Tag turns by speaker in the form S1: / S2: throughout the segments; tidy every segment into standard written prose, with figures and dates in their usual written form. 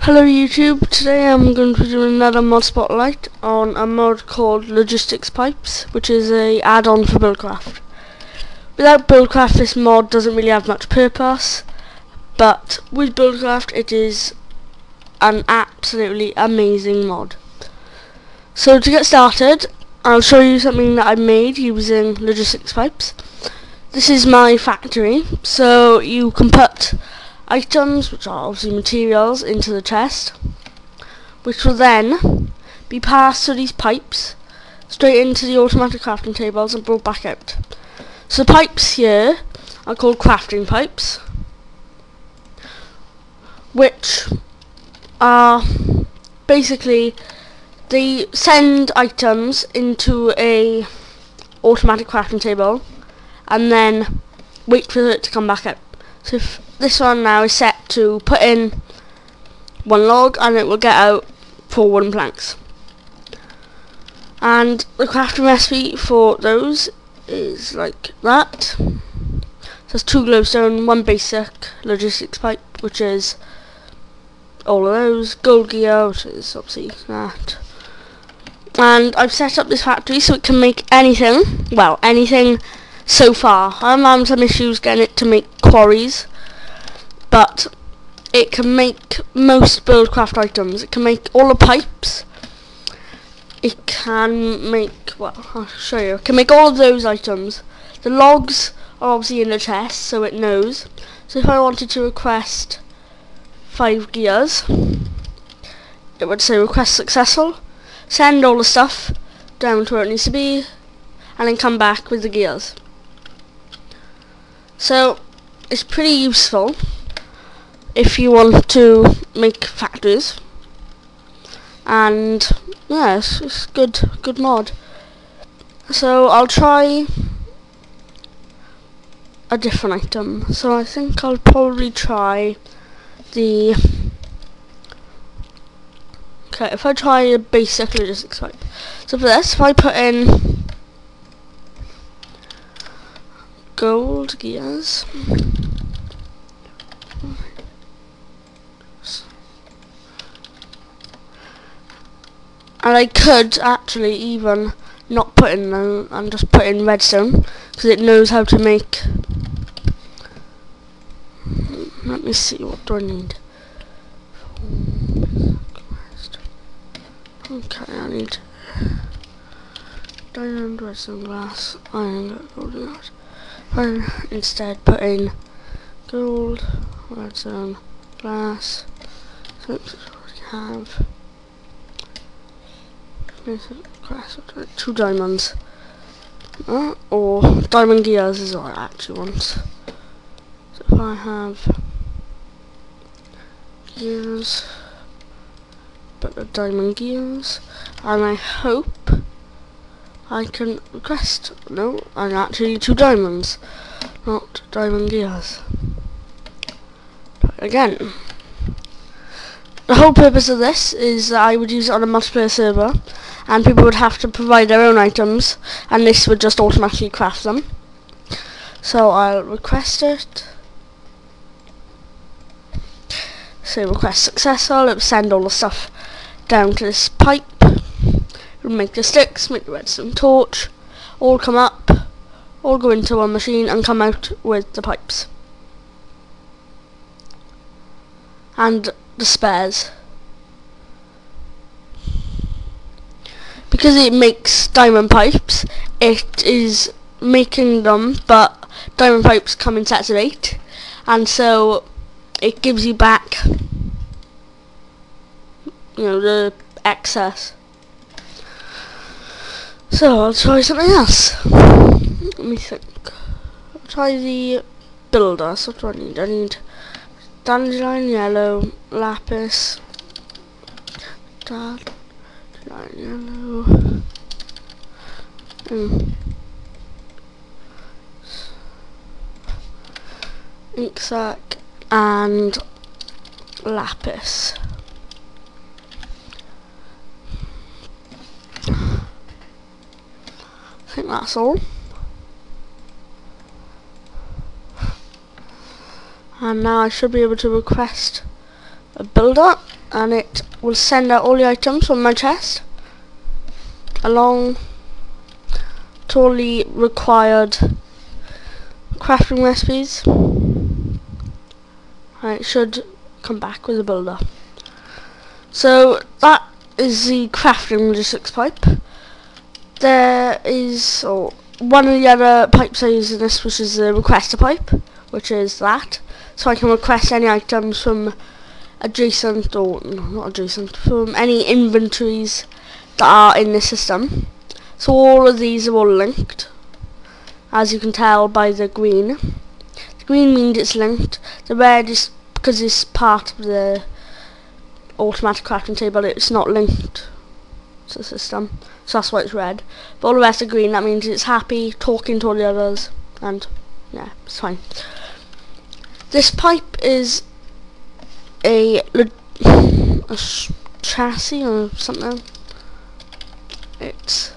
S1: Hello YouTube, today I'm going to do another mod spotlight on a mod called Logistics Pipes, which is a add-on for Buildcraft. Without Buildcraft this mod doesn't really have much purpose, but with Buildcraft it is an absolutely amazing mod. So to get started, I'll show you something that I made using Logistics Pipes. This is my factory, so you can put items, which are obviously materials, into the chest, which will then be passed through these pipes straight into the automatic crafting tables and brought back out. So the pipes here are called crafting pipes, which are basically they send items into a automatic crafting table and then wait for it to come back out. So if this one now is set to put in 1 log and it will get out 4 wooden planks. And the crafting recipe for those is like that. So it's 2 glowstone, 1 basic logistics pipe, which is all of those, gold gear, which is obviously that. And I've set up this factory so it can make anything, well, anything so far. I'm having some issues getting it to make quarries, but it can make most Buildcraft items. It can make all the pipes. It can make, well, I'll show you. It can make all of those items. The logs are obviously in the chest, so it knows. So if I wanted to request 5 gears, it would say request successful. Send all the stuff down to where it needs to be, and then come back with the gears. So it's pretty useful if you want to make factories, and yeah, it's good mod. So I'll try a different item. So I think I'll probably try the if I try a basic logistics pipe. So for this, if I put in gold gears, and I could actually even not put in them and just put in redstone, because it knows how to make. Let me see, what do I need? Okay, I need diamond, redstone, glass, iron, golden art. I instead put in gold, redstone, glass. So it's already have. Glass, 2 diamonds. Or diamond gears is what I actually want. So if I have gears, but the diamond gears, and I hope I can request. No, I actually need 2 diamonds, not diamond gears. Again, the whole purpose of this is that I would use it on a multiplayer server, and people would have to provide their own items, and this would just automatically craft them. So I'll request it. Say request successful. It will send all the stuff down to this pipe. It will make the sticks, make the redstone torch, all come up, all go into one machine and come out with the pipes and the spares. Because it makes diamond pipes, it is making them, but diamond pipes come in sets of 8, and so it gives you back, you know, the excess. So I'll try something else. Let me think. I'll try the builder. So what do I need? I need dandelion yellow, lapis, dandelion yellow, ink sac, and lapis. I think that's all. And now I should be able to request a builder, and it will send out all the items from my chest along to all the required crafting recipes, and it should come back with a builder. So that is the crafting logistics pipe. There is one of the other pipes I use in this, which is the requester pipe, which is that, so I can request any items from adjacent, or not adjacent, from any inventories that are in the system. So all of these are all linked, as you can tell by the green. The green means it's linked. The red is because it's part of the automatic crafting table, it's not linked to the system, so that's why it's red. But all the rest are green, that means it's happy, talking to all the others, and yeah, it's fine. This pipe is a chassis or something. It's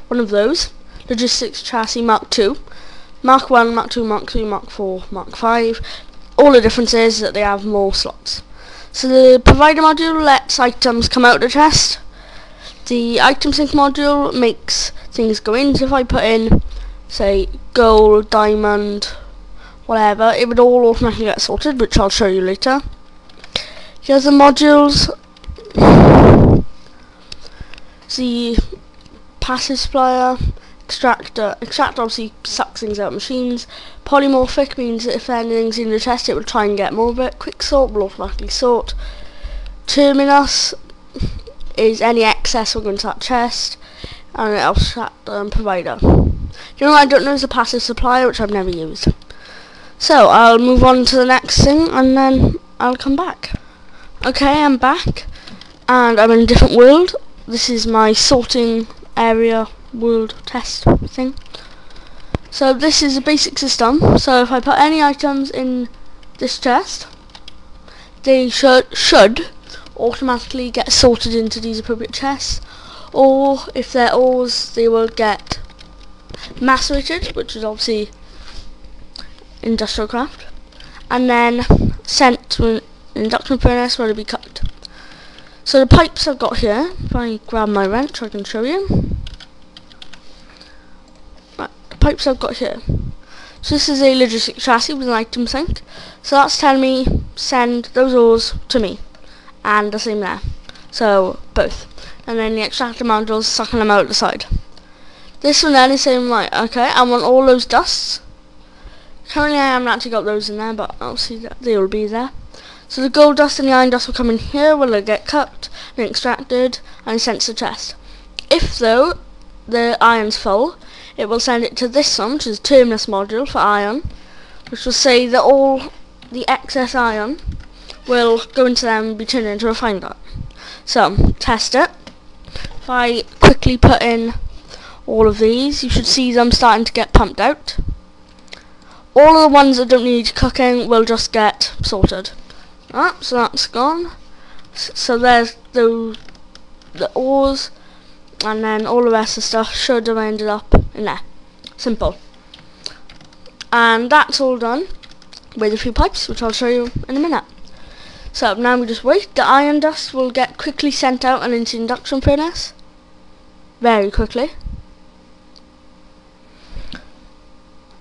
S1: one of those. Logistics chassis Mark II. Mark 1, Mark 2, Mark 3, Mark 4, Mark 5. All the difference is that they have more slots. So the provider module lets items come out of the chest. The item sync module makes things go in. So if I put in, say, gold, diamond, whatever, it would all automatically get sorted, which I'll show you later. The other modules, the passive supplier, extractor obviously sucks things out of machines. Polymorphic means that if anything's in the chest, it will try and get more of it. Quick sort will automatically sort. Terminus is any excess will go into that chest, and abstractor and provider. You know what I don't know is a passive supplier, which I've never used. So I'll move on to the next thing, and then I'll come back. Okay, I'm back, and I'm in a different world. This is my sorting area world test thing. So this is a basic system. So if I put any items in this chest, they should automatically get sorted into these appropriate chests, or if they're ores, they will get macerated, which is obviously industrial craft, and then sent to an induction furnace where they'll be cut. So the pipes I've got here, if I grab my wrench I can show you. Right, the pipes I've got here. So this is a logistic chassis with an item sync. So that's telling me send those ores to me, and the same there. So both. And then the extractor module is sucking them out the side. This one then is saying, right, okay, I want all those dusts. Currently I haven't actually got those in there, but I'll see that they will be there. So the gold dust and the iron dust will come in here, where they'll get cut and extracted and sent to the chest. If though the iron's full, it will send it to this one, which is terminus module for iron, which will say that all the excess iron will go into them and be turned into refined iron. So test it. If I quickly put in all of these, you should see them starting to get pumped out. All of the ones that don't need cooking will just get sorted. So that's gone. So there's the ores, and then all the rest of the stuff should have ended up in there. Simple. And that's all done with a few pipes, which I'll show you in a minute. So now we just wait. The iron dust will get quickly sent out and into the induction furnace. Very quickly.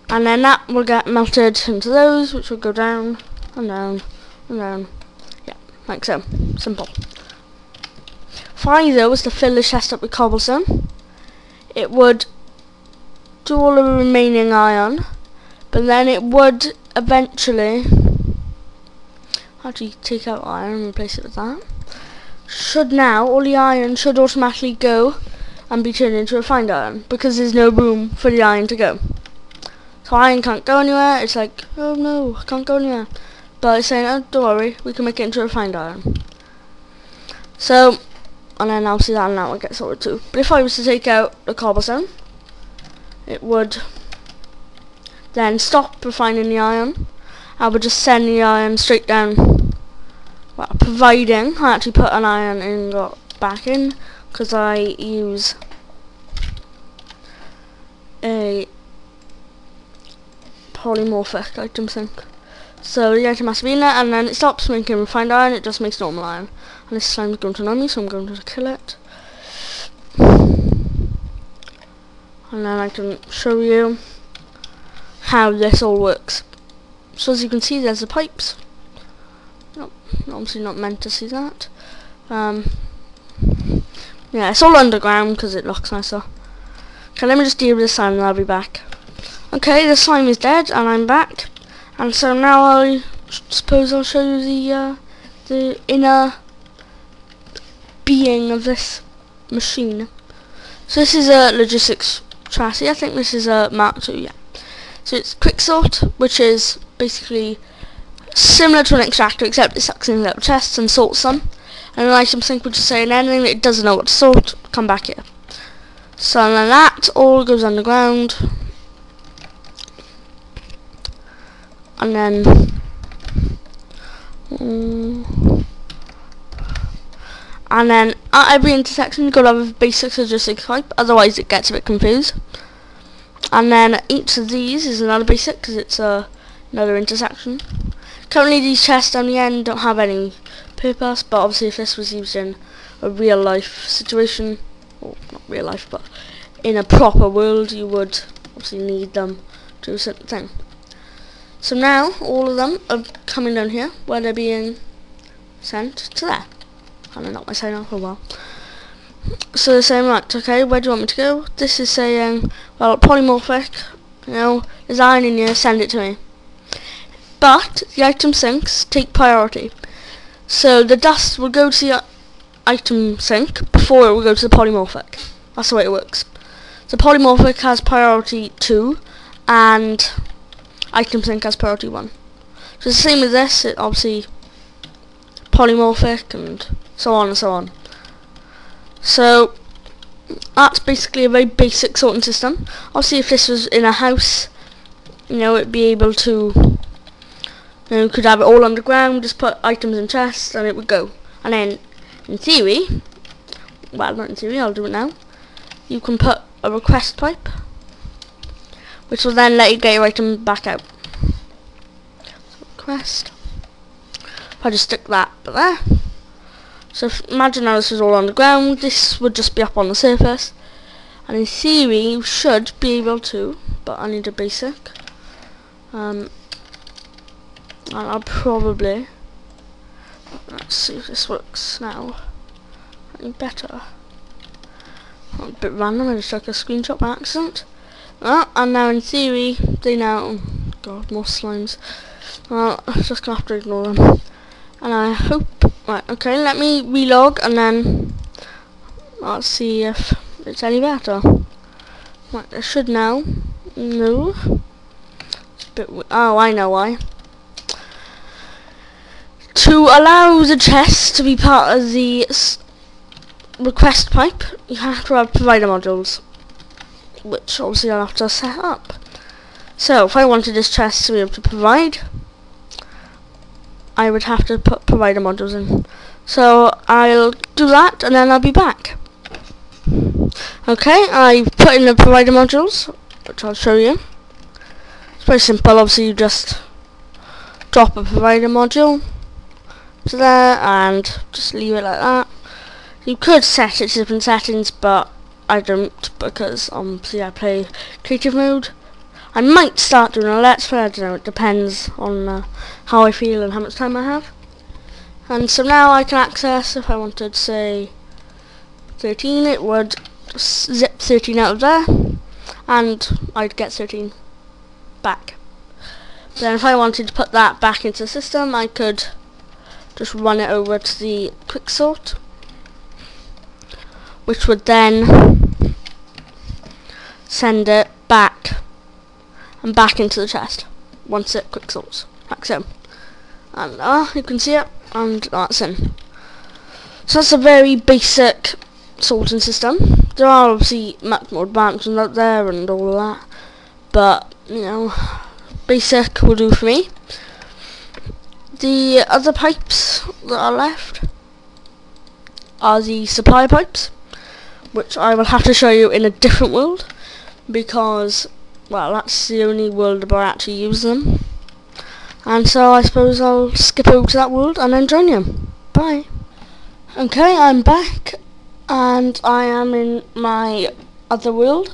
S1: And then that will get melted into those, which will go down and down and down. Yeah, like so. Simple. Finally though was to fill the chest up with cobblestone. It would do all the remaining iron, but then it would eventually actually take out iron and replace it with that. Should now, all the iron should automatically go and be turned into refined iron, because there's no room for the iron to go. So iron can't go anywhere. It's like, oh no, I can't go anywhere. But it's saying, oh, don't worry, we can make it into refined iron. So, and then obviously that now will get sorted too. But if I was to take out the cobblestone, it would then stop refining the iron. I would just send the iron straight down. Well, providing I actually put an iron ingot back in, because I use a polymorphic item sync. So the item has to be in there, and then it stops making refined iron, it just makes normal iron. And this slime's going to annoy me, so I'm going to kill it. And then I can show you how this all works. So as you can see, there's the pipes. Nope, obviously not meant to see that. Yeah, it's all underground because it looks nicer. Okay, let me just deal with the slime and I'll be back. Okay, the slime is dead and I'm back. And so now I suppose I'll show you the inner being of this machine. So this is a logistics chassis. I think this is a Mark II, yeah. So it's quicksort, which is basically similar to an extractor, except it sucks in little chests and sorts them. And an item sink, which is saying anything that it doesn't know what to sort, come back here. So then that all goes underground. And then at every intersection you've got to have a basic logistics pipe, otherwise it gets a bit confused. And then each of these is another basic because it's another intersection. Currently these chests on the end don't have any purpose, but obviously if this was used in a real life situation, or not real life but in a proper world, you would obviously need them to do a certain thing. So now all of them are coming down here where they're being sent to there. And I knocked my sign off for a while. So they're saying, right, okay, where do you want me to go? This is saying, well, polymorphic, you know, there's iron in here, send it to me. But the item sinks take priority. So the dust will go to the item sink before it will go to the polymorphic. That's the way it works. So polymorphic has priority 2 and item sink has priority 1. So it's the same with this, it obviously polymorphic and so on and so on. So that's basically a very basic sorting system. Obviously if this was in a house, you know, it'd be able to, you know, you could have it all underground, just put items in chests and it would go. And then in theory, well not in theory, I'll do it now, you can put a request pipe which will then let you get your item back out. So request. If I just stick that there. So imagine now this is all on the ground, this would just be up on the surface. And in theory you should be able to, but I need a basic. And I'll probably, let's see if this works now. Any better. A bit random, I just took a screenshot by accident. And now in theory, they now, oh god, more slimes. I'm just gonna have to ignore them. And I hope, right, okay, let me relog and then I'll see if it's any better. Right, I should now, no. It's a bit, oh, I know why. To allow the chest to be part of the request pipe, you have to have provider modules, which obviously I'll have to set up. So if I wanted this chest to be able to provide, I would have to put provider modules in. So I'll do that and then I'll be back. Okay, I've put in the provider modules, which I'll show you. It's very simple, obviously you just drop a provider module to there and just leave it like that. You could set it to different settings, but I don't, because obviously I play creative mode. I might start doing a let's play, I don't know, it depends on how I feel and how much time I have. And so now I can access, if I wanted, say 13, it would zip 13 out of there and I'd get 13 back. Then if I wanted to put that back into the system, I could just run it over to the quicksort, which would then send it back and back into the chest once it quicksorts, like so. And you can see it, and that's in. So that's a very basic sorting system. There are obviously much more advanced ones out there and all of that, but you know, basic will do for me. The other pipes that are left are the supply pipes, which I will have to show you in a different world, because, well, that's the only world where I actually use them. And so I suppose I'll skip over to that world and then join you. Bye. Okay, I'm back and I am in my other world,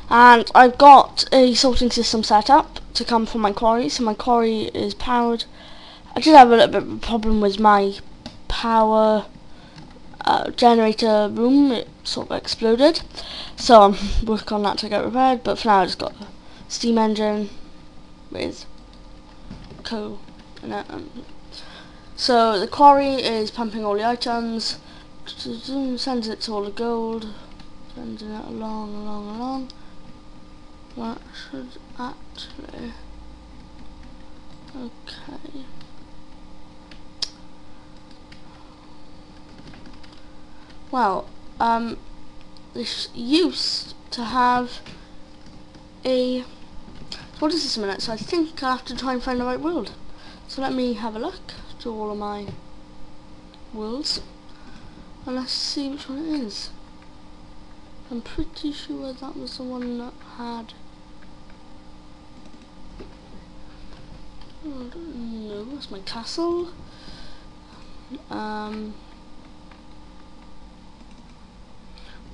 S1: and I've got a sorting system set up to come from my quarry. So my quarry is powered. I did have a little bit of a problem with my power generator room. It sort of exploded, so I'm working on that to get repaired, but for now I just got a steam engine with coal in it. So the quarry is pumping all the items, sends it to all the gold, sending it along. That should actually... okay. Well, this used to have a... what is this a minute? So I think I have to try and find the right world. So let me have a look through all of my worlds, and let's see which one it is. I'm pretty sure that was the one that had... oh, no, that's my castle.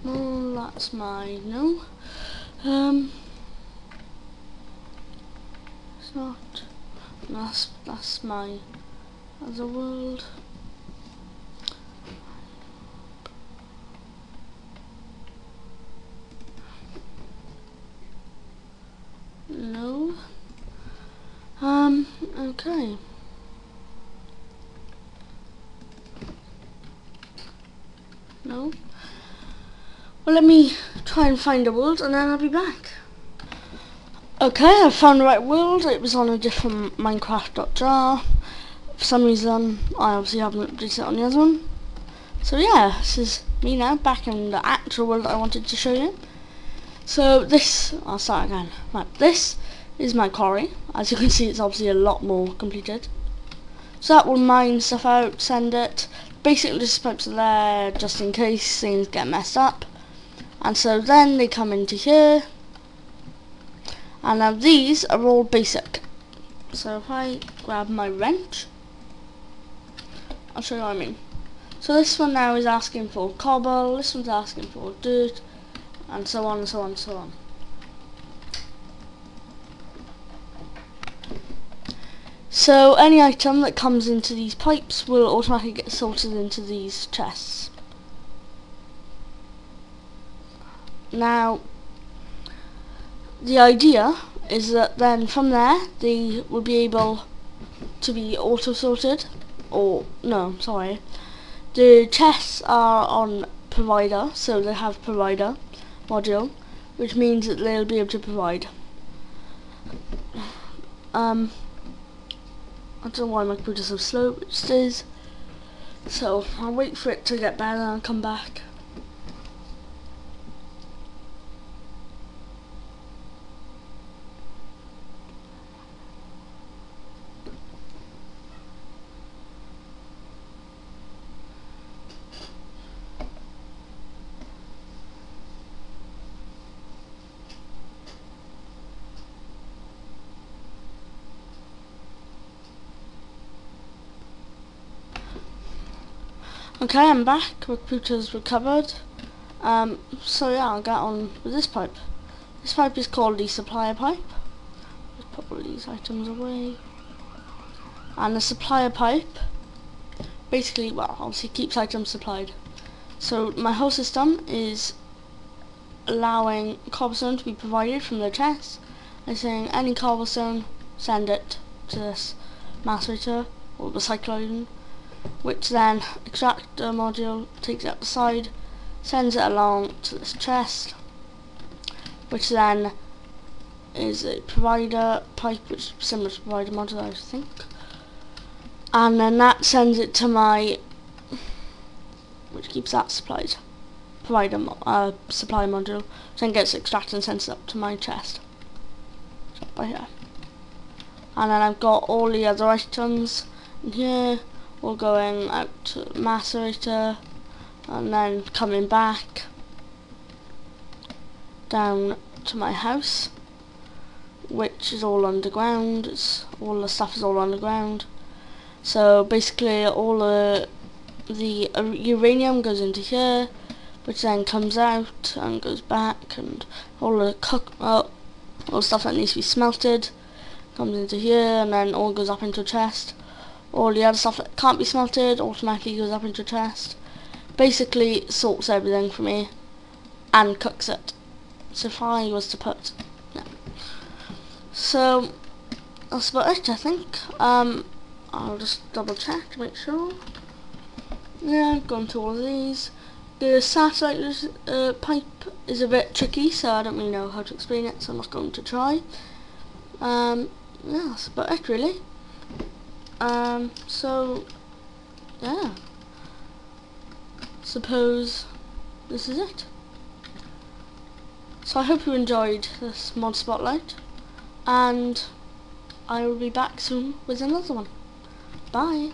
S1: No, that's my... no. It's not... that's my other world. No. Okay. No. Well, let me try and find a world and then I'll be back. Okay, I found the right world. It was on a different Minecraft.jar. For some reason, I obviously haven't updated it on the other one. So yeah, this is me now, back in the actual world that I wanted to show you. So this, I'll start again. Right, this is my quarry. As you can see, it's obviously a lot more completed. So that will mine stuff out, send it. Basically, just pipes are there just in case things get messed up. And so then they come into here. And now these are all basic. So if I grab my wrench, I'll show you what I mean. So this one now is asking for cobble, this one's asking for dirt, and so on and so on and so on. So any item that comes into these pipes will automatically get sorted into these chests. Now, the idea is that then from there they will be able to be auto-sorted, or no, sorry. The chests are on provider, so they have provider module, which means that they'll be able to provide. I don't know why my computer's so slow, but it is. So I'll wait for it to get better and I'll come back. Okay, I'm back. My computer's recovered. So yeah, I'll get on with this pipe. This pipe is called the supplier pipe. Let's put all these items away. And the supplier pipe basically, well, obviously keeps items supplied. So my whole system is allowing cobblestone to be provided from the chest and saying any cobblestone, send it to this macerator or the cyclone, which then extractor module takes it up the side, sends it along to this chest, which then is a provider pipe, which is similar to provider module, I think, and then that sends it to my, which keeps that supplied, provider supply module, then gets extracted and sends it up to my chest, so by here. And then I've got all the other items in here, all going out to the macerator, and then coming back down to my house, which is all underground. All the stuff is all underground. So basically all the uranium goes into here, which then comes out and goes back, and all the all the stuff that needs to be smelted comes into here, and then all goes up into a chest. All the other stuff that can't be smelted automatically goes up into a chest. Basically sorts everything for me and cooks it. So if I was to put, yeah. So that's about it, I think. I'll just double check to make sure. Yeah, I've gone to all of these. The satellite pipe is a bit tricky, so I don't really know how to explain it, so I'm not going to try. Yeah, that's about it really. So yeah, suppose this is it. So I hope you enjoyed this mod spotlight, and I will be back soon with another one. Bye.